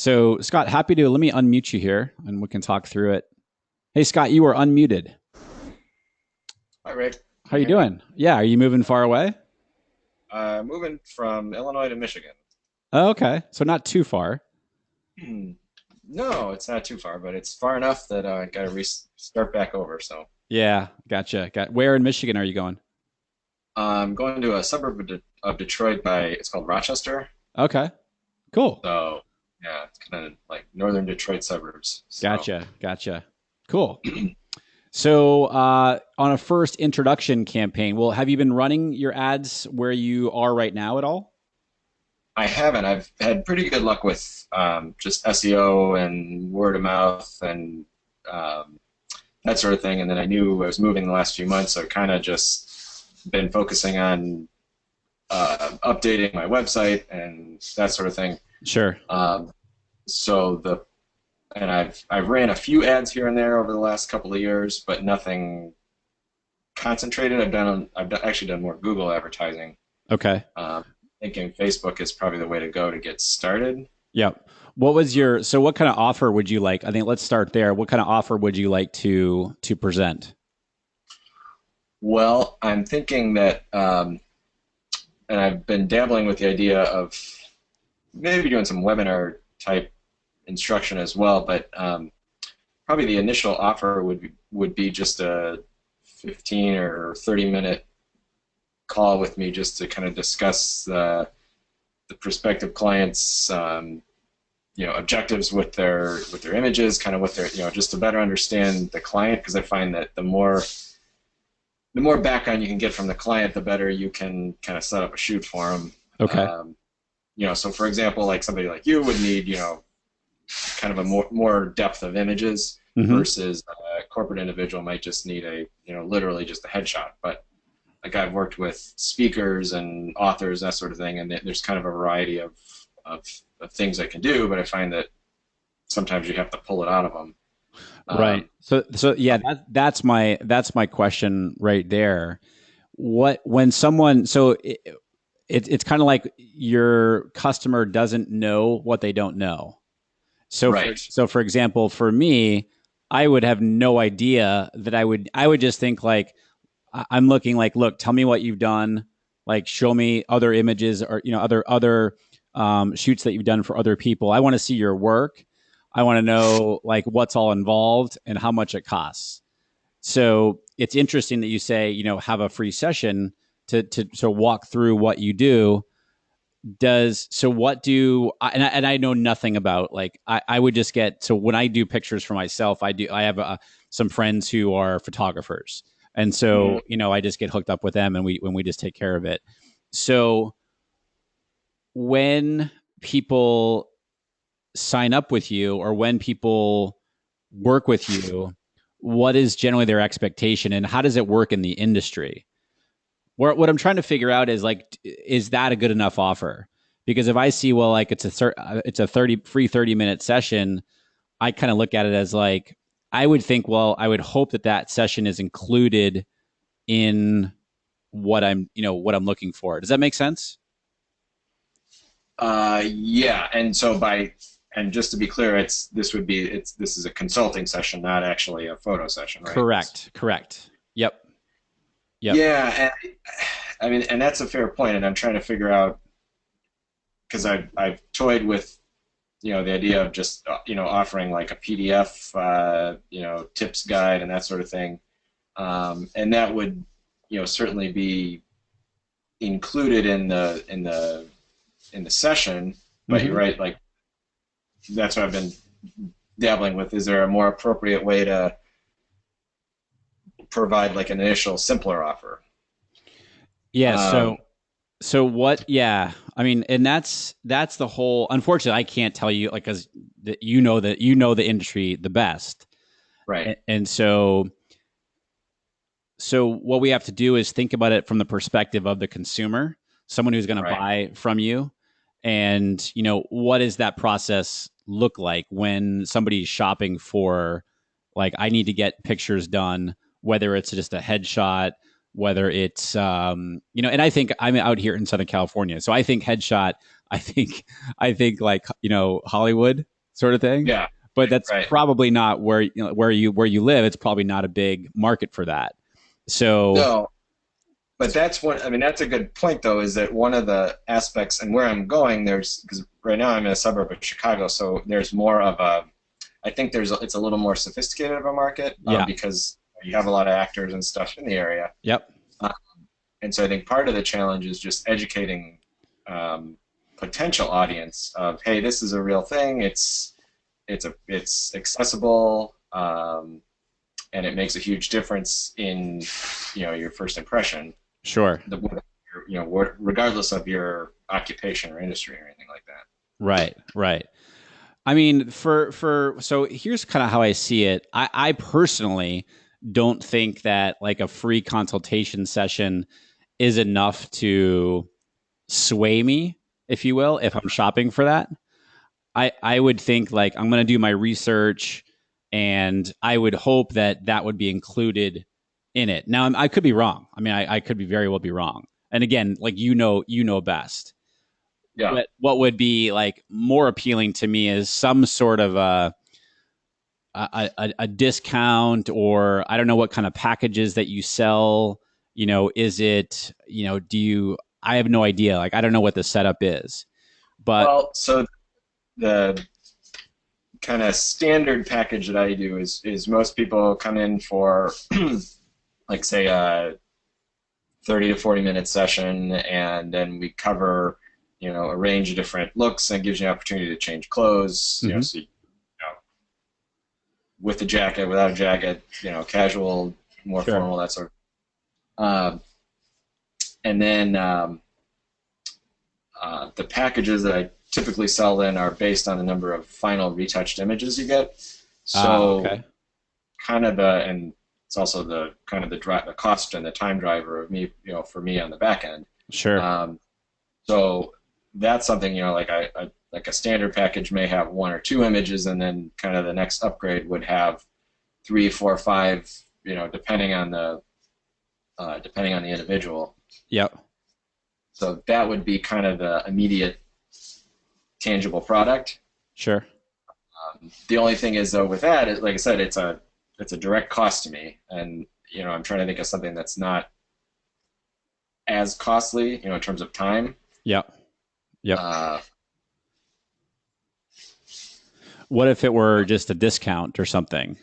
So, Scott, happy to let me unmute you here and we can talk through it. Hey, Scott, you are unmuted. Hi, Rick. How Can you you hear me? doing? Yeah, are you moving far away? Moving from Illinois to Michigan. Oh, okay, so not too far. Hmm. No, it's not too far, but it's far enough that I got to start back over. So Yeah, gotcha. Got where in Michigan are you going? I'm going to a suburb of Detroit it's called Rochester. Okay, cool. So yeah, it's kind of like northern Detroit suburbs. So Gotcha. Cool. So, on a first introduction campaign, well, have you been running your ads where you are right now at all? I haven't. I've had pretty good luck with just SEO and word of mouth and um, that sort of thing. And then I knew I was moving the last few months, so I kind of just been focusing on updating my website and that sort of thing. Sure. Um, so the and I've ran a few ads here and there over the last couple of years, but nothing concentrated. Actually done more Google advertising. Okay. Thinking Facebook is probably the way to go to get started. Yep. What kind of offer would you like? I think let's start there. What kind of offer would you like to present? Well, I'm thinking that, and I've been dabbling with the idea of maybe doing some webinar type instruction as well, but probably the initial offer would be just a 15 or 30-minute call with me just to kind of discuss the prospective clients' objectives with their images, kind of what their just to better understand the client, because I find that the more background you can get from the client, the better you can kind of set up a shoot for them. Okay. So for example, like somebody like you would need, kind of a more depth of images Mm-hmm. versus a corporate individual might just need literally just a headshot. But like I've worked with speakers and authors, that sort of thing, and there's kind of a variety of, of things I can do, but I find that sometimes you have to pull it out of them. Right. So yeah, that's my question right there. What when someone so it's kind of like your customer doesn't know what they don't know. Right. So for example, for me, I would have no idea that I would just think like I'm looking like, look, tell me what you've done, like show me other images or other shoots that you've done for other people. I want to see your work. I want to know like what's all involved and how much it costs. So it's interesting that you say, have a free session to walk through what you do. Does so what do and I know nothing about like I would just get so when I do pictures for myself I have some friends who are photographers, and Mm. so I just get hooked up with them and we just take care of it. So when people sign up with you or when people work with you, what is generally their expectation and how does it work in the industry? What I'm trying to figure out is like, is that a good enough offer? Because if I see, well, like it's a 30-minute session, I kind of look at it as like, I would think, well, I would hope that session is included in what I'm looking for. Does that make sense? Yeah, and just to be clear, this is a consulting session, not actually a photo session, right? Correct. Yep. Yep. Yeah, and I mean, and that's a fair point, and I'm trying to figure out because I've toyed with the idea of just offering like a PDF tips guide and that sort of thing, and that would certainly be included in the session. But you're Mm-hmm. right, like that's what I've been dabbling with. Is there a more appropriate way to provide like an initial simpler offer? Yeah. Um, So what? Yeah, I mean, and that's the whole. Unfortunately, I can't tell you like because you know the industry the best, right, and so what we have to do is think about it from the perspective of the consumer, someone who's going to right. buy from you, and what does that process look like when somebody's shopping for like I need to get pictures done, whether it's just a headshot, whether it's and I think I'm out here in Southern California, so I think headshot I think like Hollywood sort of thing. Yeah, But that's right. probably not where where you live. It's probably not a big market for that. So No, but that's one. I mean, that's a good point, though. Is that one of the aspects, and where I'm going? There's because right now I'm in a suburb of Chicago, so there's more of a. I think it's a little more sophisticated of a market yeah, because you have a lot of actors and stuff in the area. yep, Uh, and so I think part of the challenge is just educating um, potential audience of, hey, this is a real thing. It's accessible, and it makes a huge difference in your first impression. sure, Regardless of your occupation or industry or anything like that. right, right. I mean, for so here's kind of how I see it. I personally don't think that like a free consultation session is enough to sway me, if you will, if I'm shopping for that. I would think like I'm going to do my research, and I would hope that that would be included in it. Now I could be wrong. I mean, I could be very well be wrong. And again, like you know best. Yeah. What would be like more appealing to me is some sort of a discount, or I don't know what kind of packages that you sell. Is it do you? I have no idea. Like I don't know what the setup is, but Well, so the kind of standard package that I do is most people come in for like say a 30 to 40 minute session, and then we cover a range of different looks, and gives you an opportunity to change clothes, mm-hmm. so with a jacket, without a jacket, casual, more Sure. formal, that sort of. And then the packages that I typically sell then are based on the number of final retouched images you get. So Okay. and it's also the kind of the cost and the time driver of me, for me on the back end. Sure. So that's something, like a standard package may have one or two images, and then kind of the next upgrade would have three, four, five, depending on the individual. Yep. So that would be kind of the immediate tangible product. Sure. The only thing is, though, with that is, like I said, it's a direct cost to me, and I'm trying to think of something that's not as costly, in terms of time. Yep. Yep. Uh, What if it were just a discount or something?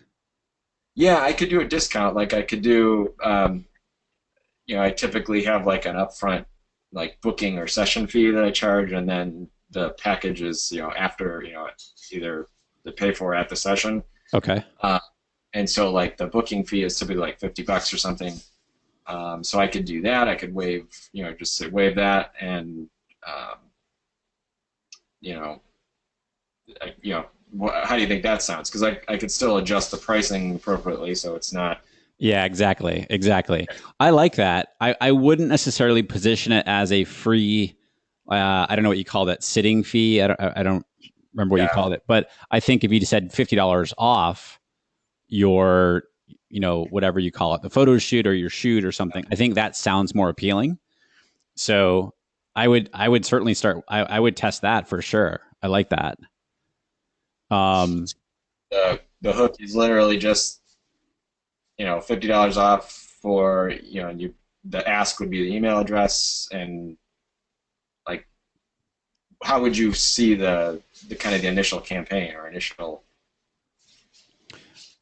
yeah, I could do a discount. Like I could do, I typically have like an upfront like booking or session fee that I charge, and then the package is, after, either the pay for at the session. Okay. And so like the booking fee is typically like $50 or something. So I could do that. I could waive, just say waive that, and you know, how do you think that sounds? Because I could still adjust the pricing appropriately, so it's not. Yeah, exactly. Exactly. I like that. I wouldn't necessarily position it as a free, I don't know what you call that, sitting fee. I don't remember what you Yeah. called it, but I think if you just said $50 off your, whatever you call it, the photo shoot or your shoot or something, I think that sounds more appealing. So I would certainly start, I would test that for sure. I like that. Um, The hook is literally just $50 off for the ask would be the email address, and like how would you see the kind of the initial campaign or initial.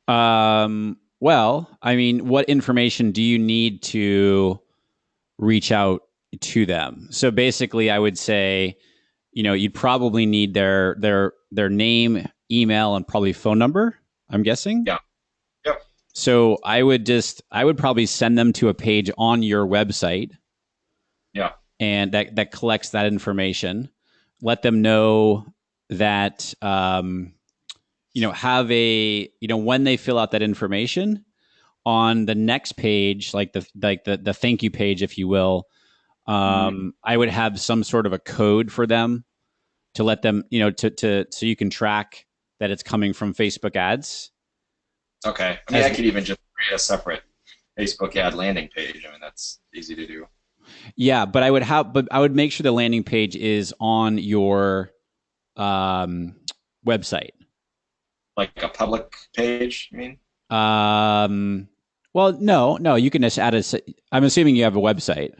well, I mean, what information do you need to reach out to them? So basically, I would say, you'd probably need their name, email, and probably phone number, I'm guessing. Yeah. Yep. So I would probably send them to a page on your website, Yeah. and that collects that information. Let them know that have a when they fill out that information on the next page, like the thank you page, if you will. I would have some sort of a code for them to let them, to so you can track that it's coming from Facebook ads. Okay. I mean, I could even just create a separate Facebook ad landing page. I mean, that's easy to do. Yeah, but I would make sure the landing page is on your um, website. Like a public page, you mean? Um, well, no, you can just add a. I'm assuming you have a website.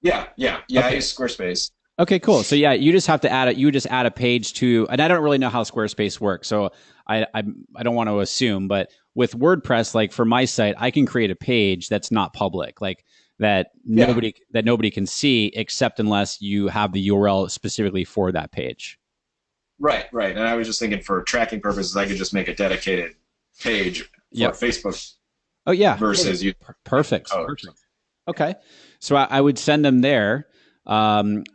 Yeah. I Okay. use Squarespace. Okay, cool. So yeah, you just have to add it. You just add a page to, and I don't really know how Squarespace works, so I don't want to assume. But with WordPress, like for my site, I can create a page that's not public, like Yeah, that nobody can see, except unless you have the URL specifically for that page. right. And I was just thinking for tracking purposes, I could just make a dedicated page for Yep. Facebook Oh yeah. versus you Perfect. code. Perfect. Okay. So I would send them there,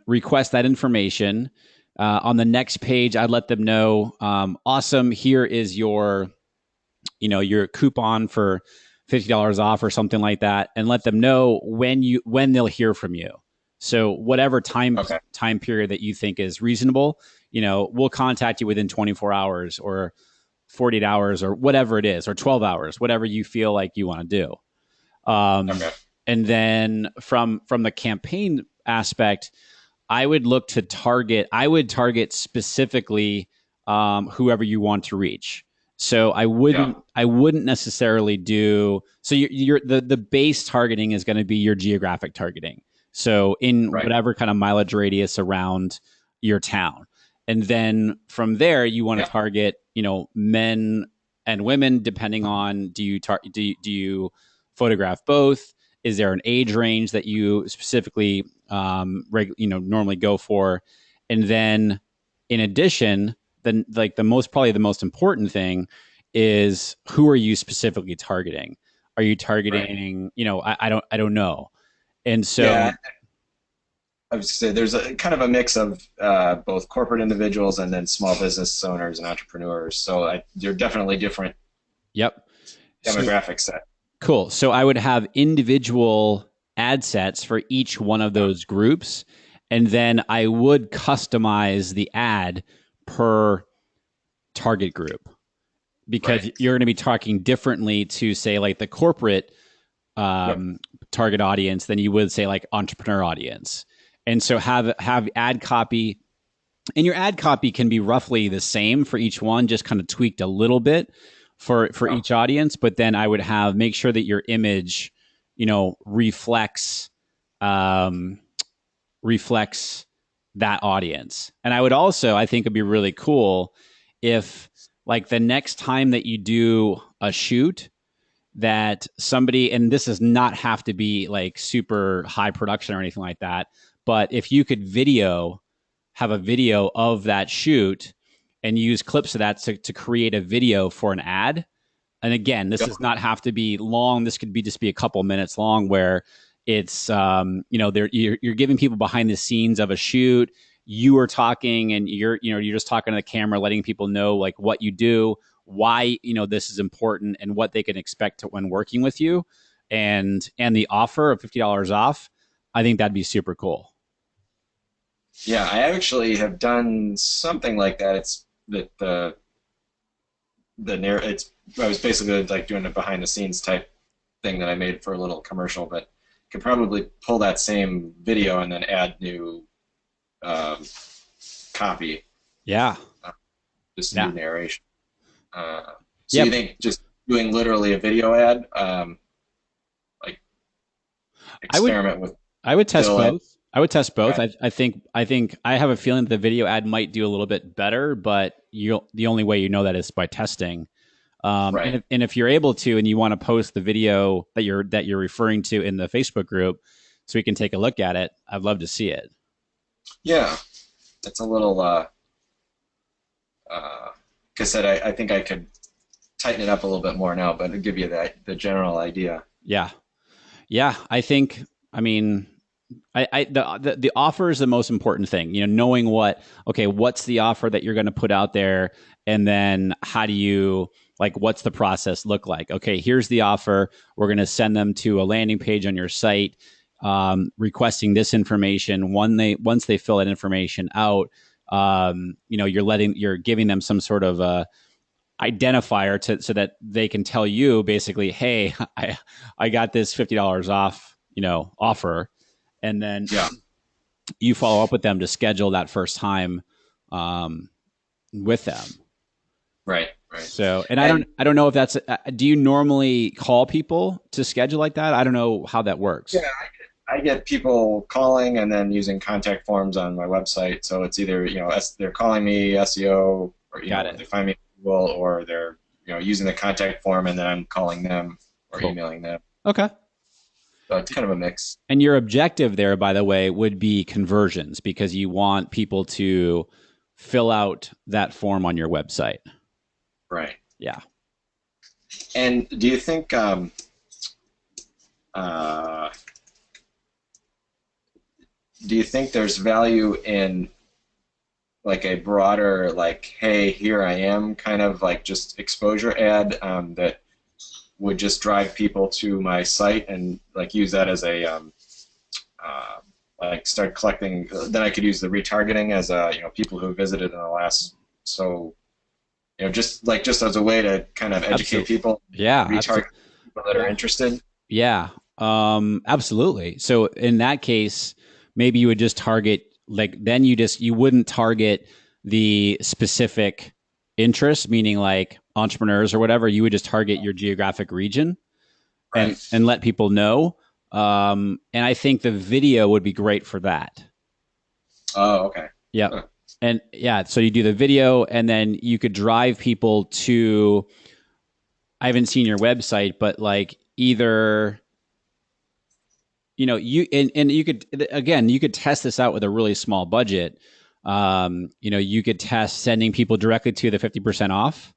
request that information. On the next page, I'd let them know, awesome, here is your coupon for $50 off or something like that, and let them know when they'll hear from you. So whatever Okay. time period that you think is reasonable, we'll contact you within 24 hours or 48 hours or whatever it is, or 12 hours, whatever you feel like you want to do. Um, Okay. and then from the campaign aspect, I would look to target. I would target specifically whoever you want to reach. So Yeah. I wouldn't necessarily do. So the base targeting is going to be your geographic targeting. So in Right. whatever kind of mileage radius around your town, and then from there you want to Yeah. target men and women depending on do you photograph both? Is there an age range that you specifically normally go for? And then in addition, then like probably the most important thing is who are you specifically targeting? Are you Right. targeting, I don't know. And so Yeah. I would say there's a kind of a mix of both corporate individuals and then small business owners and entrepreneurs. So they're definitely different yep. So demographic set. cool. So I would have individual ad sets for each one of Yeah. those groups. And then I would customize the ad per target group Right. because you're going to be talking differently to, say, like the corporate Yep. target audience than you would, say, like entrepreneur audience. And so have ad copy, and your ad copy can be roughly the same for each one, just kind of tweaked a little bit for Yeah. each audience. But then I would make sure that your image, reflects um, reflects that audience. And I would also, I think it'd be really cool if, like, the next time that you do a shoot, that somebody, and this does not have to be like super high production or anything like that, but if you could have a video of that shoot and use clips of that to create a video for an ad. And again, this Yep. does not have to be long. This could be just be a couple minutes long, where it's you're giving people behind the scenes of a shoot. You are talking, and you're just talking to the camera, letting people know like what you do, why this is important, and what they can expect when working with you, and the offer of $50 off. I think that'd be super cool. Yeah. I actually have done something like that. It's that the narr it's I was basically like doing a behind the scenes type thing that I made for a little commercial, but could probably pull that same video and then add new um, copy, Yeah, uh, just yeah, new narration. So you yep. think just doing literally a video ad, like I would experiment with I would test still and both. I would test both. okay, I think I have a feeling that the video ad might do a little bit better, but the only way you know that is by testing. right? And if you're able to, and you want to post the video that you're referring to in the Facebook group, so we can take a look at it, I'd love to see it. Yeah, it's a little. Like I said, I think I could tighten it up a little bit more now, but it'll give you the general idea. Yeah, yeah. I think. I mean, the offer is the most important thing. Knowing what's the offer that you're going to put out there, and then how do you, like, what's the process look like? Okay, here's the offer. We're going to send them to a landing page on your site, requesting this information. Once they fill that information out, you're giving them some sort of identifier so that they can tell you basically, hey, I got this $50 off, offer. and then Yeah. you follow up with them to schedule that first time um, with them. Right. Right. So, and And I don't know if that's. Do you normally call people to schedule like that? I don't know how that yeah, works. I get people calling and then using contact forms on my website. So it's either, they're calling me SEO, or, Got it. they find me on Google, or they're, using the contact form and then I'm calling them or Cool. emailing them. Okay. So it's kind of a mix. And your objective there, by the way, would be conversions because you want people to fill out that form on your website. Right. Yeah. And do you think, uh, there's value in like a broader, like, hey, here I am, kind of like just exposure ad, that would just drive people to my site and like use that as a like start collecting? Then I could use the retargeting as people who visited in the last, so just as a way to kind of educate Absolutely. people, Yeah. retarget people that are Yeah. interested. Yeah. Absolutely. So in that case, maybe you would just target like then you wouldn't target the specific interest, meaning like entrepreneurs or whatever. You would just target your geographic region Right. and let people know. And I think the video would be great for that. Oh, okay. Yep. Huh. And yeah, so you do the video and then you could drive people to, I haven't seen your website, but like either, and you could, again, you could test this out with a really small budget. You could test sending people directly to the 50% off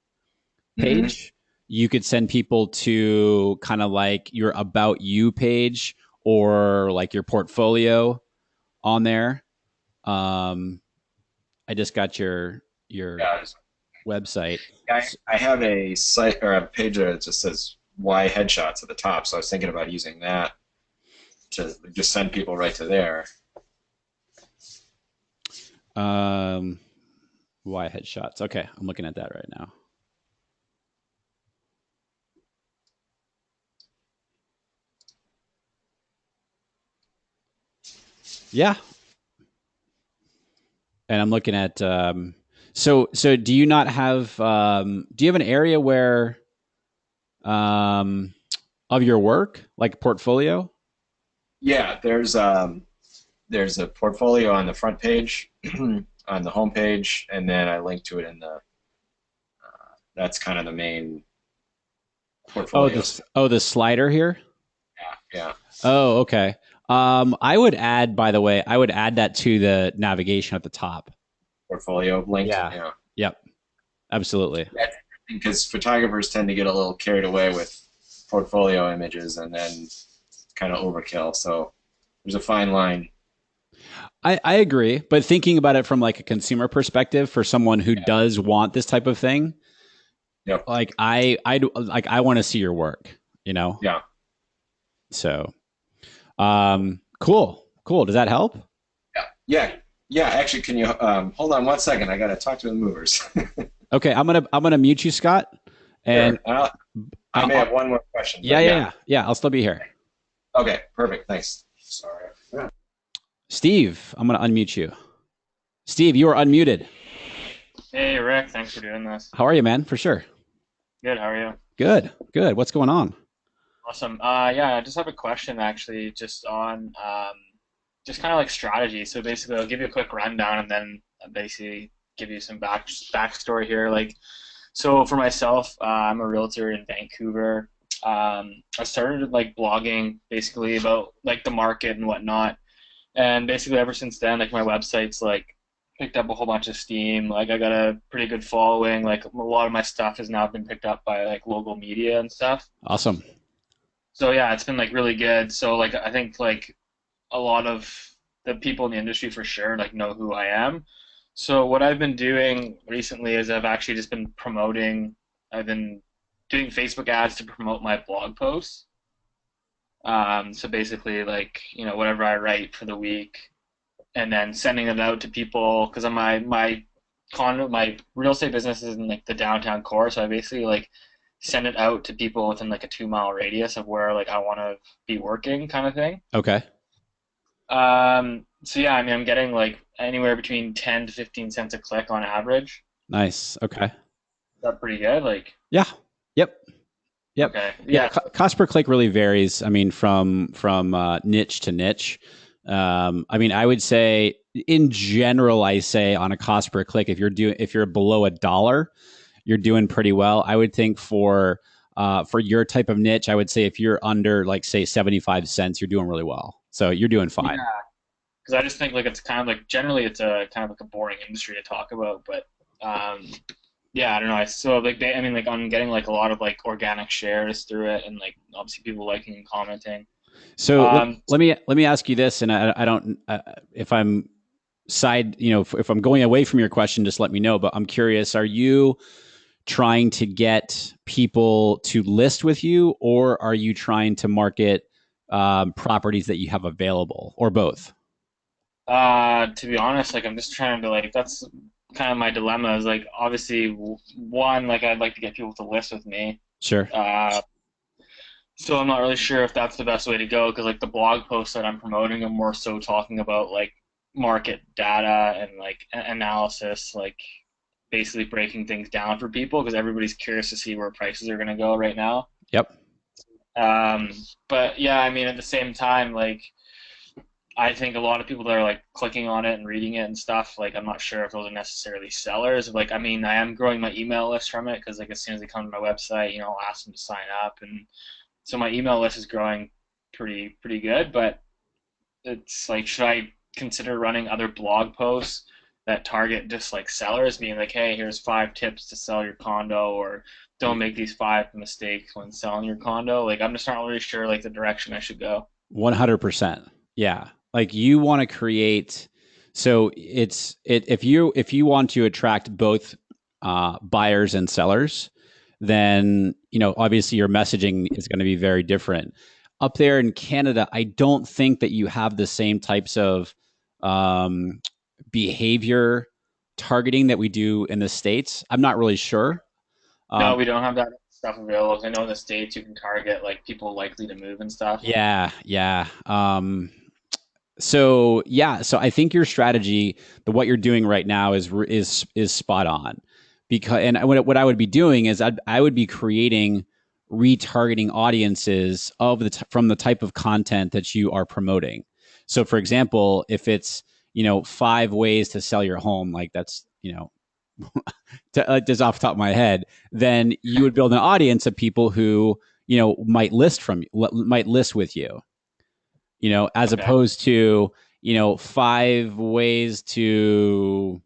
Mm-hmm. page. You could send people to kind of like your about you page or like your portfolio on there. Um, I just got your Yeah. website. I have a site or a page that just says "Why Headshots" at the top, so I was thinking about using that to just send people right to there. Um, why headshots? Okay, I'm looking at that right now. Yeah, and I'm looking at. So do you not have? Do you have an area where of your work like portfolio? Yeah, there's a portfolio on the front page, on the home page, and then I link to it in the. That's kind of the main Oh, portfolio. the slider here. Yeah. Oh, okay. I would add, by the way, I would add that to the navigation at the top. Portfolio link. Yeah. Yeah. Yep. Absolutely. That's because photographers tend to get a little carried away with portfolio images and then kind of overkill. So there's a fine line. I agree, but thinking about it from like a consumer perspective, for someone who Yeah. does want this type of thing, Yep. like I want to see your work, you know. Yeah. So, cool. Does that help? Yeah. Yeah. Yeah. Actually, can you hold on 1 second? I got to talk to the movers. Okay, I'm gonna mute you, Scott, and Sure. I may I'll, have one more question, yeah, but yeah, yeah. yeah, yeah. I'll still be here. Okay. Perfect. Thanks. Sorry. Yeah. Steve, I'm gonna unmute you. Steve, you are unmuted. Hey Rick, thanks for doing this. How are you, man? For sure. Good, how are you? Good. What's going on? Awesome. Yeah, I just have a question actually, just on just kind of like strategy. So basically, I'll give you a quick rundown and then basically give you some backstory here. Like, so for myself, I'm a realtor in Vancouver. I started like blogging basically about like the market and whatnot, and basically ever since then, like my website's like picked up a whole bunch of steam. Like I got a pretty good following. Like a lot of my stuff has now been picked up by like local media and stuff. Awesome. So yeah, it's been like really good. So like I think like a lot of the people in the industry for sure like know who I am. So what I've been doing recently is I've actually just been promoting. I've been doing Facebook ads to promote my blog posts. So basically like whatever I write for the week, and then sending it out to people because my real estate business is in like the downtown core, so I basically like send it out to people within like a 2 mile radius of where like I want to be working kind of thing. Okay. So yeah, I mean, I'm getting like anywhere between 10 to 15 cents a click on average. Nice. Okay. Is that pretty good? Like, Yeah. Yep. Yep. okay, Yeah. yeah, Cost per click really varies. I mean, from niche to niche. I mean, I would say in general, I say on a cost per click, if you're below $1, you're doing pretty well. I would think for your type of niche, I would say if you're under like say 75 cents, you're doing really well. So you're doing fine. yeah. Because I just think like it's kind of like generally it's a kind of like a boring industry to talk about, but um, yeah, I don't know. I so like I mean like I'm getting like a lot of like organic shares through it, and like obviously people liking and commenting. So Um, let me ask you this, and I don't if I'm side, if I'm going away from your question, just let me know. But I'm curious: are you trying to get people to list with you, or are you trying to market properties that you have available, or both? to be honest, like I'm just trying to like that's kind of my dilemma is like obviously one like I'd like to get people to list with me. Sure. Uh, so I'm not really sure if that's the best way to go because like the blog posts that I'm promoting are more so talking about like market data and like analysis, like basically breaking things down for people because everybody's curious to see where prices are going to go right now. Yep. Um, but yeah, I mean, at the same time, like I think a lot of people that are like clicking on it and reading it and stuff, like I'm not sure if those are necessarily sellers. Like, I mean, I am growing my email list from it because like as soon as they come to my website, I'll ask them to sign up, and so my email list is growing pretty good. But it's like, should I consider running other blog posts that target just like sellers, being like, hey, here's 5 tips to sell your condo, or don't make these 5 mistakes when selling your condo? Like, I'm just not really sure like the direction I should go. 100%. Yeah. Like you want to create, so if you want to attract both buyers and sellers, then obviously your messaging is going to be very different. Up there in Canada, I don't think that you have the same types of um, behavior targeting that we do in the States. I'm not really sure. No, Um, we don't have that stuff available. I know in the States you can target like people likely to move and stuff. yeah, yeah. So yeah, so I think your strategy, what you're doing right now, is spot on. Because and what I would be doing is I would be creating retargeting audiences from the type of content that you are promoting. So for example, if it's 5 ways to sell your home, like that's just off the top of my head, then you would build an audience of people who might list with you, as Okay. opposed to, 5 ways to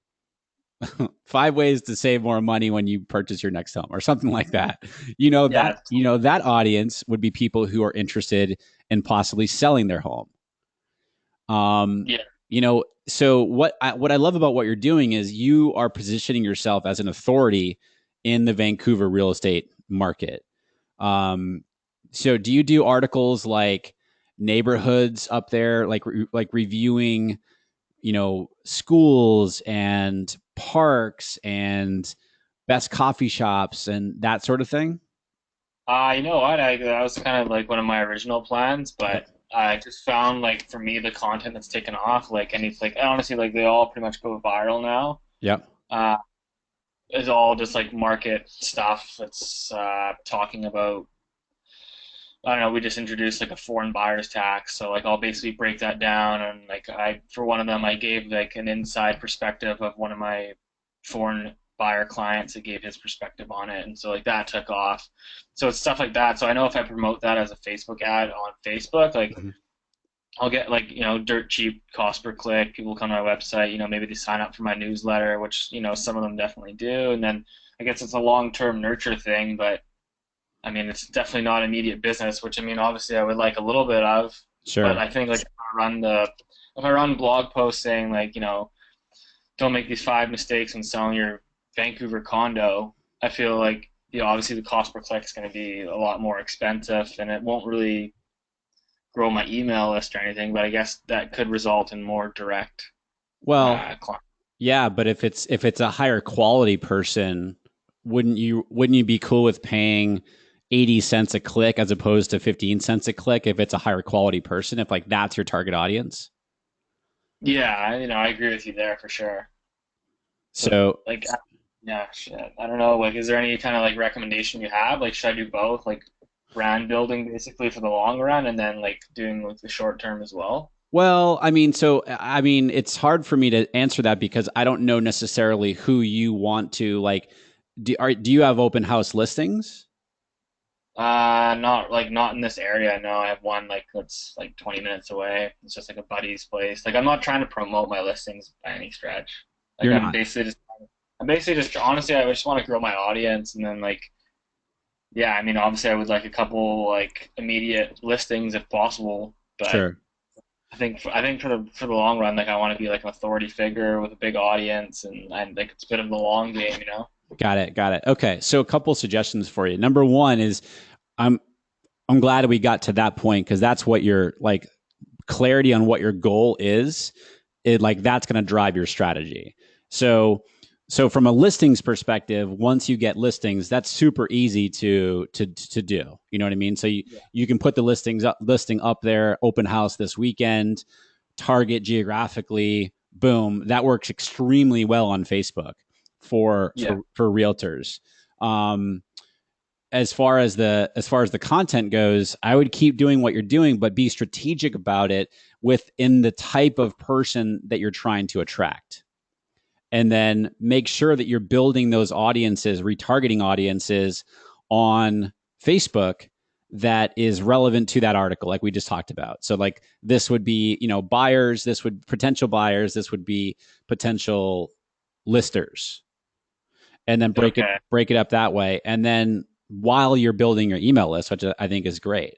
5 ways to save more money when you purchase your next home or something like that. Yeah. That audience would be people who are interested in possibly selling their home. Um, Yeah. so what I love about what you're doing is you are positioning yourself as an authority in the Vancouver real estate market. Um, so do you do articles like neighborhoods up there, like reviewing, schools and parks and best coffee shops and that sort of thing? You know what? That was kind of like one of my original plans, Yep. but I just found like for me the content that's taken off, like any like honestly like they all pretty much go viral now. Yep. Uh, is all just like market stuff that's talking about I don't know, we just introduced like a foreign buyer's tax. So like I'll basically break that down and like I for one of them I gave like an inside perspective of one of my foreign buyer clients that gave his perspective on it. And so like that took off. So it's stuff like that. So I know if I promote that as a Facebook ad on Facebook, like Mhm. I'll get like, dirt cheap cost per click. People come to my website, maybe they sign up for my newsletter, which, some of them definitely do. And then I guess it's a long-term nurture thing, but I mean, it's definitely not immediate business, which I mean, obviously, I would like a little bit of, but Sure. I think like if I run blog posts saying like, don't make these 5 mistakes when selling your Vancouver condo, I feel like obviously the cost per click is going to be a lot more expensive, and it won't really grow my email list or anything. But I guess that could result in more direct Well, clients. yeah, but if it's a higher quality person, wouldn't you be cool with paying 80 cents a click as opposed to 15 cents a click if it's a higher quality person, if like that's your target audience? Yeah, I agree with you there for sure. So So like, yeah, shit. I don't know. Like, is there any kind of like recommendation you have? Like, should I do both? Like, brand building basically for the long run, and then like doing like the short term as well. well, I mean, it's hard for me to answer that because I don't know necessarily who you want to like. Do you have open house listings? Not in this area. No, I have one like that's like 20 minutes away. It's just like a buddy's place. Like, I'm not trying to promote my listings by any stretch. Like, You're not. I'm basically just honestly, I just want to grow my audience, and then like, yeah, I mean, obviously, I would like a couple like immediate listings if possible, but Sure. I think for the long run, like I want to be like an authority figure with a big audience, and like it's a bit of the long game, you know? Got it. Got it. Okay. So a couple suggestions for you. Number one is I'm I'm glad we got to that point because that's what your like clarity on what your goal is. It like that's going to drive your strategy. So from a listings perspective, once you get listings, that's super easy to do. You know what I mean? So Yeah. you can put the listing up there, open house this weekend, target geographically, boom. That works extremely well on Facebook for Yeah. realtors. Um, as far as the content goes, I would keep doing what you're doing, but be strategic about it within the type of person that you're trying to attract. And then make sure that you're building those audiences, retargeting audiences on Facebook that is relevant to that article, like we just talked about. So like this would be, buyers, this would potential buyers, this would be potential listers, and then Okay. break it up that way. And then while you're building your email list, which I think is great.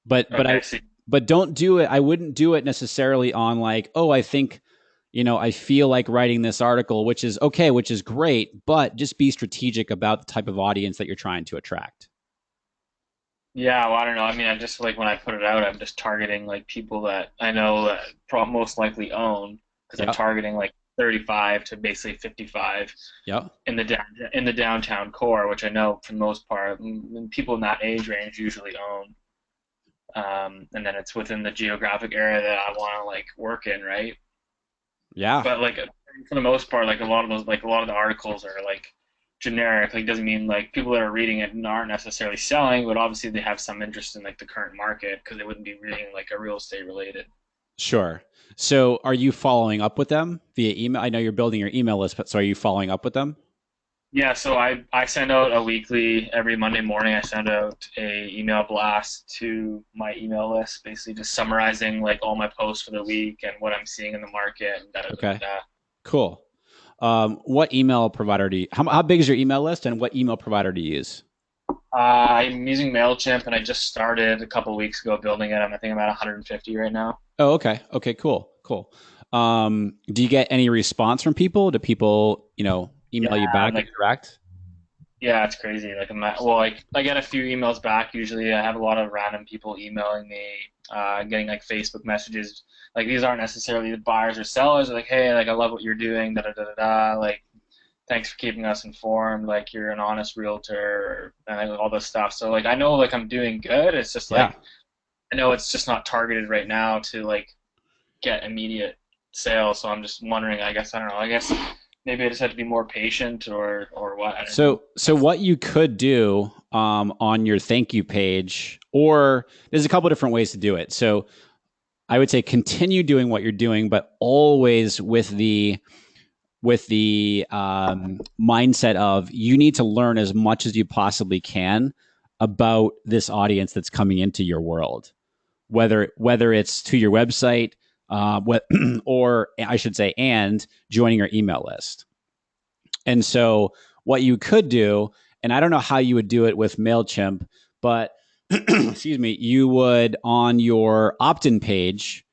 But but I Okay. So but don't do it. I wouldn't do it necessarily on like, oh, I think, I feel like writing this article, which is okay, which is great, but just be strategic about the type of audience that you're trying to attract. yeah, well, I don't know. I mean, I just like when I put it out, I'm just targeting like people that I know that most likely own because I'm Yep. targeting like 35 to basically 55 Yep. in the downtown core, which I know for the most part, people in that age range usually own. And then it's within the geographic area that I want to like work in, right? Yeah. But like for the most part, like a lot of the articles are like generic. Like doesn't mean like people that are reading it aren't necessarily selling, but obviously they have some interest in like the current market because they wouldn't be reading like a real estate related. Sure. So are you following up with them via email? I know you're building your email list, but so are you following up with them? Yeah, so I send out a weekly every Monday morning. I send out a email blast to my email list, basically just summarizing like all my posts for the week and what I'm seeing in the market and da da da Okay. da. Cool. What email provider do you, how big is your email list and what email provider do you use? I'm using Mailchimp, and I just started a couple weeks ago building it. I think I'm at 150 right now. Oh, okay. Okay, cool. Cool. Do you get any response from people? Do people, email you Yeah, back and like interact? yeah, it's crazy. Like like I get a few emails back usually. I have a lot of random people emailing me, getting like Facebook messages. Like these aren't necessarily the buyers or sellers. They're like, hey, like I love what you're doing, da da da da da. Like thanks for keeping us informed. Like you're an honest realtor, and like, all this stuff. So like I know like I'm doing good. It's just Yeah. like I know it's just not targeted right now to like get immediate sales. So I'm just wondering. I guess I don't know. I guess maybe I just have to be more patient or what. I don't know. So what you could do on your thank you page, or there's a couple different ways to do it. So I would say continue doing what you're doing, but always with the mindset of you need to learn as much as you possibly can about this audience that's coming into your world, whether it's to your website, or I should say, and joining your email list. And so what you could do, and I don't know how you would do it with Mailchimp, but excuse me, you would on your opt-in page,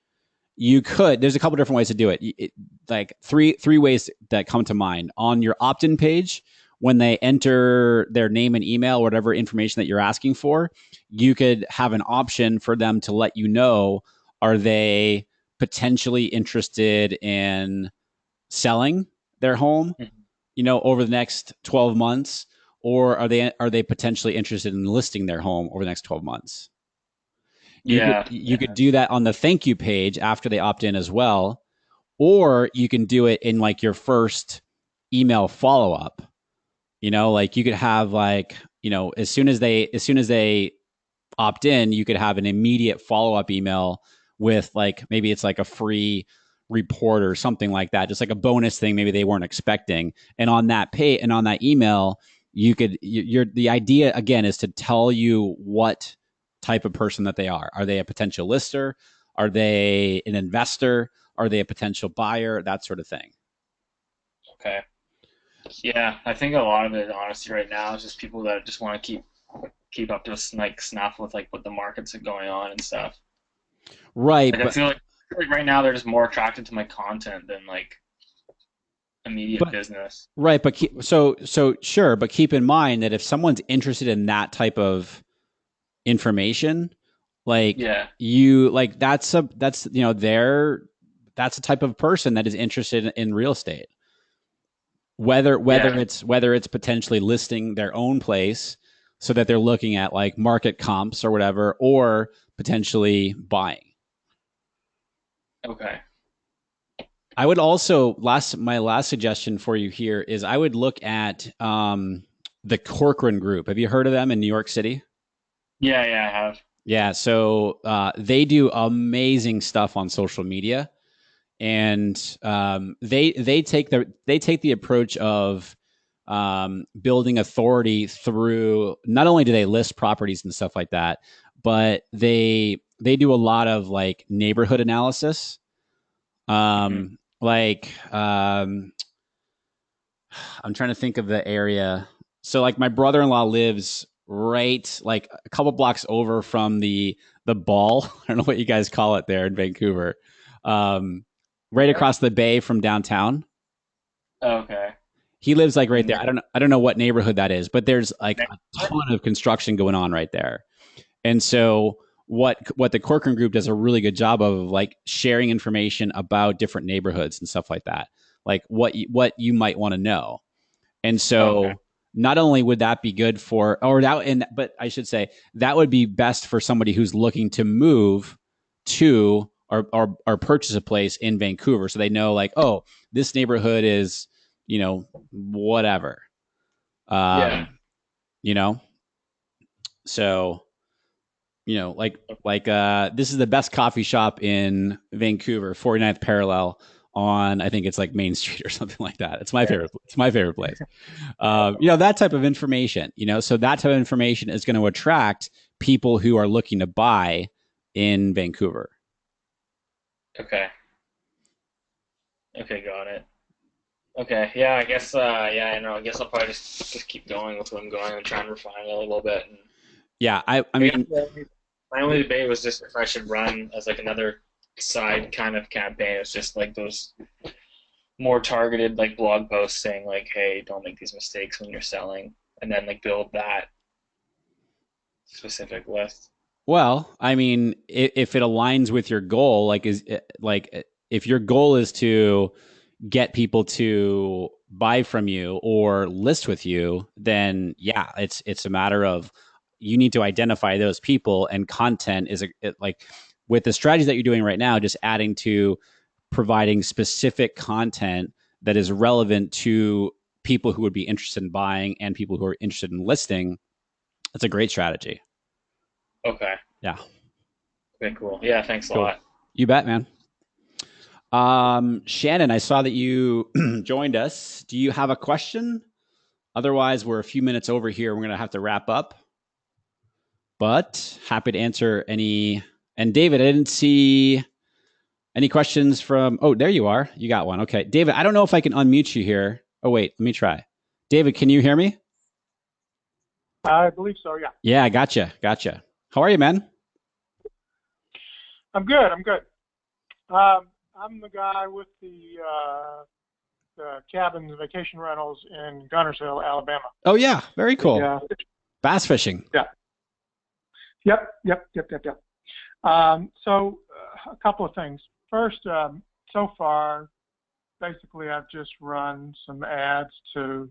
you could. There's a couple different ways to do it. Like three ways that come to mind on your opt-in page. When they enter their name and email, whatever information that you're asking for, you could have an option for them to let you know, are they potentially interested in selling their home, Mhm. over the next 12 months, or are they potentially interested in listing their home over the next 12 months? Yeah. You could do that on the thank you page after they opt in as well, or you can do it in like your first email follow up. Like you could have like, as soon as they opt in, you could have an immediate follow up email with like maybe it's like a free report or something like that, just like a bonus thing maybe they weren't expecting. And on that email, the idea again is to tell you what type of person that they are. Are they a potential lister? Are they an investor? Are they a potential buyer? That sort of thing. Okay. Yeah, I think a lot of it, honestly, right now is just people that just want to keep up to like snuff with like what the markets are going on and stuff. Right, Like I feel like right now they're just more attracted to my content than like immediate but business. right, but so sure, but keep in mind that if someone's interested in that type of information, like Yeah. that's a type of person that is interested in real estate. Whether Yeah. it's potentially listing their own place so that they're looking at like market comps or whatever, or potentially buying. Okay. I would also my last suggestion for you here is I would look at the Corcoran Group. Have you heard of them in New York City? Yeah, yeah, I have. Yeah, so they do amazing stuff on social media, and they take the approach of building authority through, not only do they list properties and stuff like that, but they do a lot of like neighborhood analysis. Hmm. Like I'm trying to think of the area. So like my brother-in-law lives right like a couple blocks over from the ball. I don't know what you guys call it there in Vancouver. Um, right across the bay from downtown. Okay. He lives like right In there. there. I don't know what neighborhood that is, but there's like a ton of construction going on right there. And so what the Corcoran Group does a really good job of like sharing information about different neighborhoods and stuff like that. Like what you might want to know. And Okay. so not only would that be good for, or that, and but I should say that would be best for somebody who's looking to move to or purchase a place in Vancouver, so they know like, oh, this neighborhood is, whatever, Yeah. um, you know, so this is the best coffee shop in Vancouver, 49th parallel on, I think it's like Main Street or something like that. It's my favorite place. That type of information, so that type of information is going to attract people who are looking to buy in Vancouver. Okay. Okay, got it. Okay. Yeah, I guess yeah, I know. I guess I'll probably just keep going with what I'm going and try and refine it a little bit. And Yeah. I I guess mean, my only debate was just if I should run as like another side kind of campaign. It's just like those more targeted like blog posts saying like, hey, don't make these mistakes when you're selling, and then like build that specific list. well, I mean, if it aligns with your goal, if your goal is to get people to buy from you or list with you, then yeah, it's a matter of you need to identify those people, and content is like with the strategy that you're doing right now, just adding to providing specific content that is relevant to people who would be interested in buying and people who are interested in listing. That's a great strategy. Okay. Yeah. Okay, cool. Yeah, thanks a Cool. lot. You bet, man. Shannon, I saw that you joined us. Do you have a question? Otherwise, we're a few minutes over here. We're going to have to wrap up, but happy to answer any. And David, I didn't see any questions from. Oh, there you are. You got one. Okay. David, I don't know if I can unmute you here. Oh, wait, let me try. David, can you hear me? I believe so, yeah. Yeah, gotcha. Gotcha. How are you, man? I'm good. I'm good. I'm the guy with the cabins, vacation rentals in Gunnersville, Alabama. Oh, yeah. Very cool. Yeah. Bass fishing. Yeah. Yep. So a couple of things. First, so far, basically, I've just run some ads to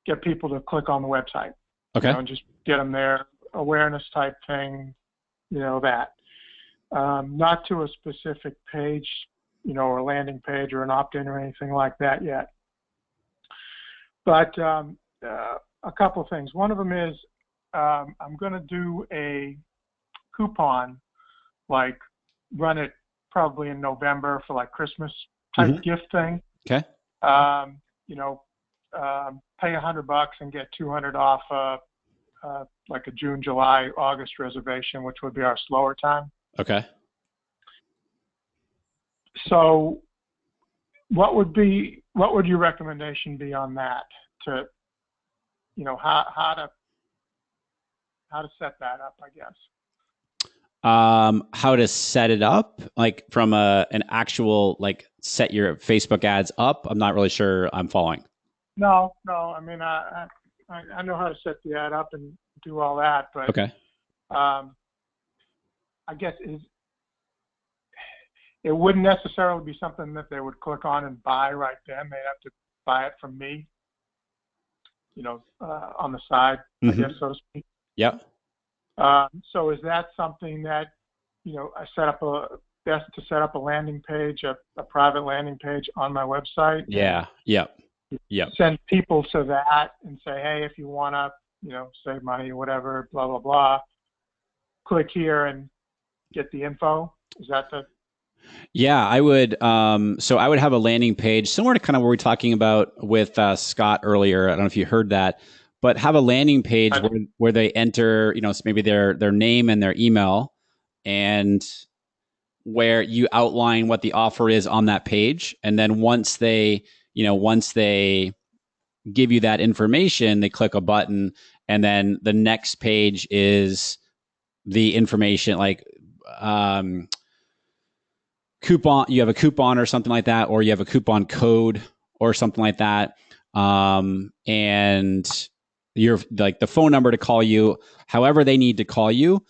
get people to click on the website. Okay. And just get them there, awareness type thing, that. not to a specific page, or landing page or an opt-in or anything like that yet. But a couple of things. One of them is I'm going to do a coupon, like run it probably in November for like Christmas type gift thing. Okay. Pay $100 and get 200 off like a June, July, August reservation, which would be our slower time. Okay. So what would your recommendation be on that to, how to set that up, I guess? How to set it up, like from an actual, like set your Facebook ads up? I'm not really sure I'm following. No. I mean, I know how to set the ad up and do all that, but okay. I guess it wouldn't necessarily be something that they would click on and buy right then. They'd have to buy it from me, on the side, I guess, so to speak. Yep. So is that something that, I best to set up a landing page, a private landing page on my website? Yeah. Yep. Send people to that and say, hey, if you want to, save money or whatever, blah, blah, blah, click here and get the info. Is that the... Yeah, I would. So I would have a landing page similar to kind of what we were talking about with Scott earlier. I don't know if you heard that, but have a landing page where they enter, maybe their name and their email, and where you outline what the offer is on that page. And then once they give you that information, they click a button, and then the next page is the information, like coupon. You have a coupon or something like that, or you have a coupon code or something like that, and you're like the phone number to call you, however they need to call you.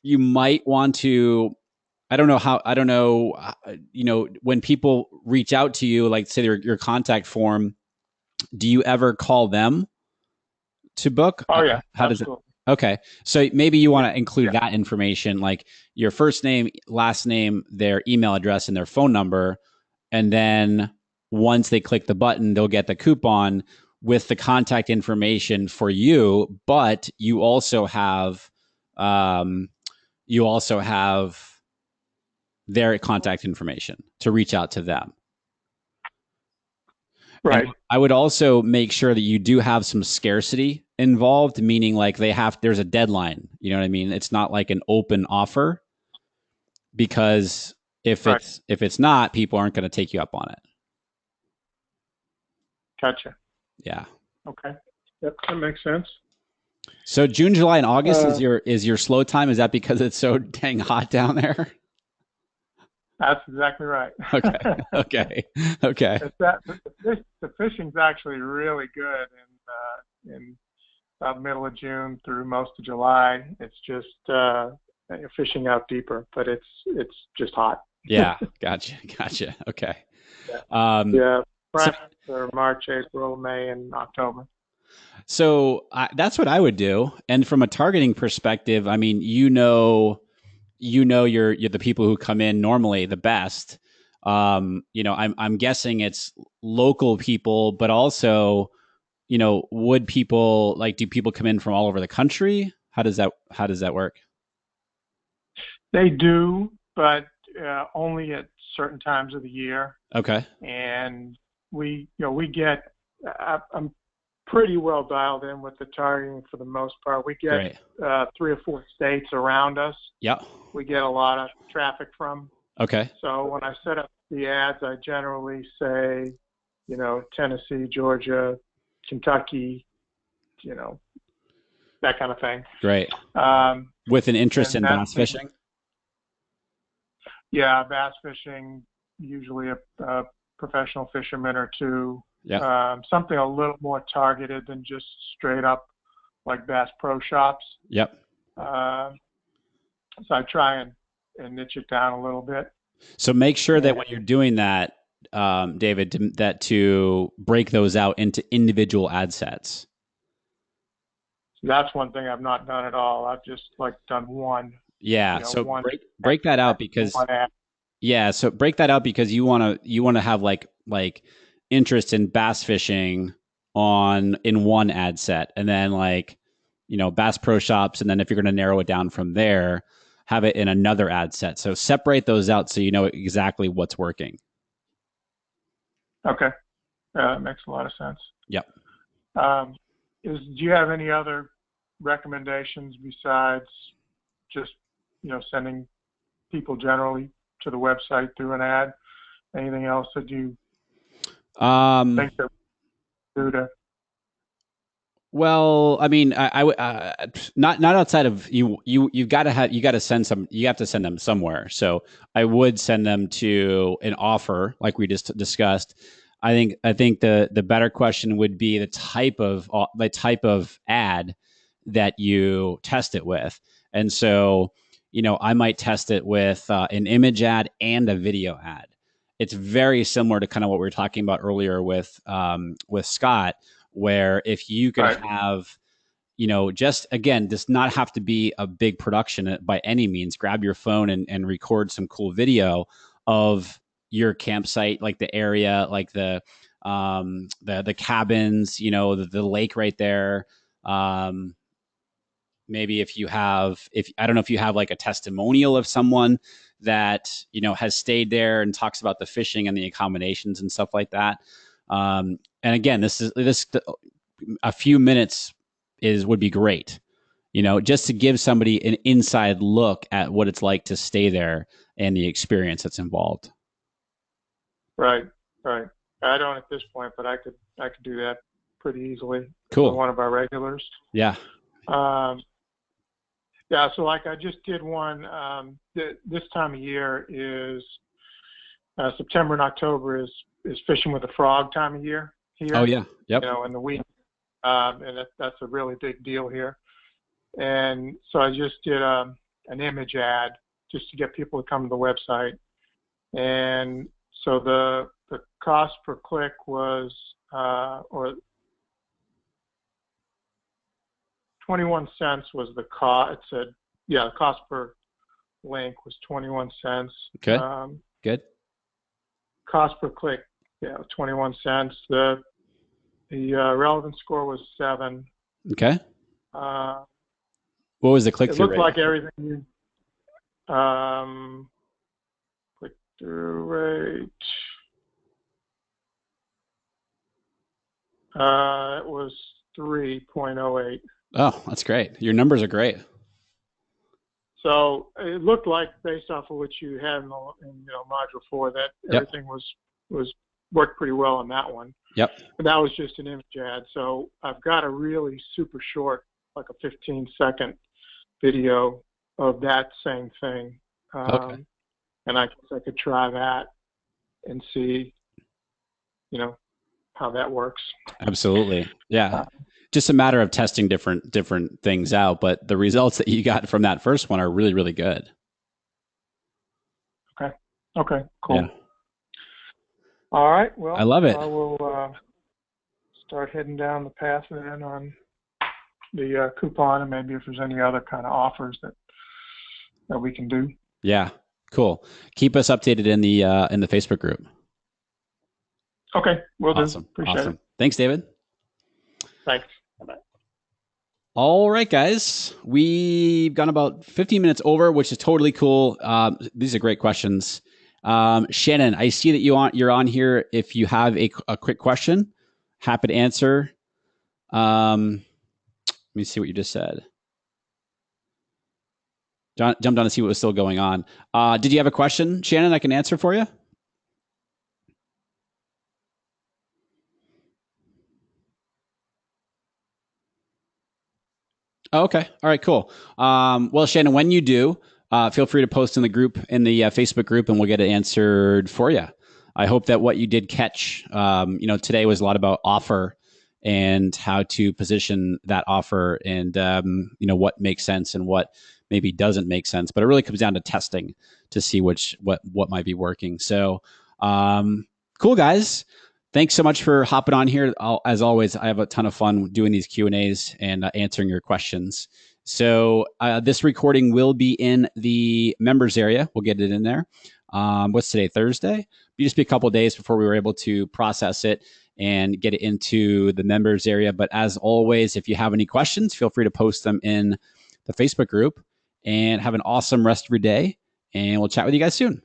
You might want to, when people reach out to you, like say your contact form, do you ever call them to book? Oh yeah. How does it? Okay. So maybe you want to include that information, like your first name, last name, their email address, and their phone number. And then once they click the button, they'll get the coupon with the contact information for you, but you also have their contact information to reach out to them. Right. And I would also make sure that you do have some scarcity involved, meaning like there's a deadline. You know what I mean? It's not like an open offer, because if it's not, people aren't going to take you up on it. Gotcha. Yeah. Okay. Yep, that makes sense. So June, July, and August is your slow time. Is that because it's so dang hot down there? That's exactly right. Okay. The fishing's actually really good in about middle of June through most of July. It's just you're fishing out deeper, but it's just hot. Yeah, gotcha. Okay. For March, April, May, and October. So that's what I would do. And from a targeting perspective, I mean, you're the people who come in normally the best. I'm guessing it's local people, but also, do people come in from all over the country? How does that work? They do, but only at certain times of the year. Okay. And we get, I'm pretty well dialed in with the targeting for the most part. We get 3 or 4 states around us. Yeah. We get a lot of traffic from. Okay. So when I set up the ads, I generally say, Tennessee, Georgia, Kentucky, that kind of thing. Great. With an interest in bass fishing? Yeah, bass fishing, usually a professional fisherman or two. Yeah. Something a little more targeted than just straight up like Bass Pro Shops. Yep. So I try and niche it down a little bit. So make sure that when you're doing that, David, to break those out into individual ad sets. That's one thing I've not done at all. I've just done one. Yeah. So break that out because one ad. yeah. So break that out because you want to have like interest in bass fishing in one ad set, and then like, Bass Pro Shops, and then if you're going to narrow it down from there, have it in another ad set. So separate those out so you know exactly what's working. Okay, that makes a lot of sense. Yep. Do you have any other recommendations besides just sending people generally to the website through an ad? Anything else that you think that do to? Well, I mean, I not outside of you've got to send some, you have to send them somewhere. So I would send them to an offer like we just discussed. I think the better question would be the type of ad that you test it with. And so, I might test it with an image ad and a video ad. It's very similar to kind of what we were talking about earlier with Scott, where if you could have, just again, does not have to be a big production by any means. Grab your phone and record some cool video of your campsite, like the area, like the cabins, the lake right there. Maybe if I don't know if you have like a testimonial of someone that, has stayed there and talks about the fishing and the accommodations and stuff like that. And again, a few minutes would be great, just to give somebody an inside look at what it's like to stay there and the experience that's involved. Right. I don't at this point, but I could do that pretty easily. Cool. For one of our regulars. Yeah. Yeah. So like I just did one. This time of year is September and October is fishing with a frog time of year here. Oh yeah. Yep. In the week, and that's a really big deal here. And so I just did an image ad just to get people to come to the website. And so the cost per click was, or 21 cents was the cost. It said, the cost per link was 21 cents. Okay. Good. Cost per click, 21 cents. The relevant score was 7. Okay. What was the click-through rate? It looked like everything. Click-through rate. It was 3.08. Oh, that's great. Your numbers are great. So it looked like, based off of what you had in module 4, that everything was worked pretty well on that one. Yep. But that was just an image ad. So I've got a really super short, like a 15-second video of that same thing. Okay. And I guess I could try that and see, how that works. Absolutely. Yeah. Just a matter of testing different things out, but the results that you got from that first one are really, really good. Okay. Cool. Yeah. All right. Well, I love it. I will start heading down the path then on the coupon, and maybe if there's any other kind of offers that we can do. Yeah. Cool. Keep us updated in the Facebook group. Okay. Will do. Awesome. Appreciate it. Thanks, David. Thanks. Bye-bye. All right, guys. We've gone about 15 minutes over, which is totally cool. These are great questions. Shannon, I see that you're on here. If you have a quick question, happy to answer. Let me see what you just said. Jumped on to see what was still going on. Did you have a question, Shannon, I can answer for you? Oh, okay. All right, cool. Well, Shannon, when you do, feel free to post in the Facebook group, and we'll get it answered for you. I hope that what you did catch, today was a lot about offer and how to position that offer, and what makes sense and what maybe doesn't make sense. But it really comes down to testing to see what might be working. So, cool, guys. Thanks so much for hopping on here. As always, I have a ton of fun doing these Q&As and answering your questions. So this recording will be in the members area. We'll get it in there. What's today? Thursday? It'll just be a couple of days before we were able to process it and get it into the members area. But as always, if you have any questions, feel free to post them in the Facebook group, and have an awesome rest of your day. And we'll chat with you guys soon.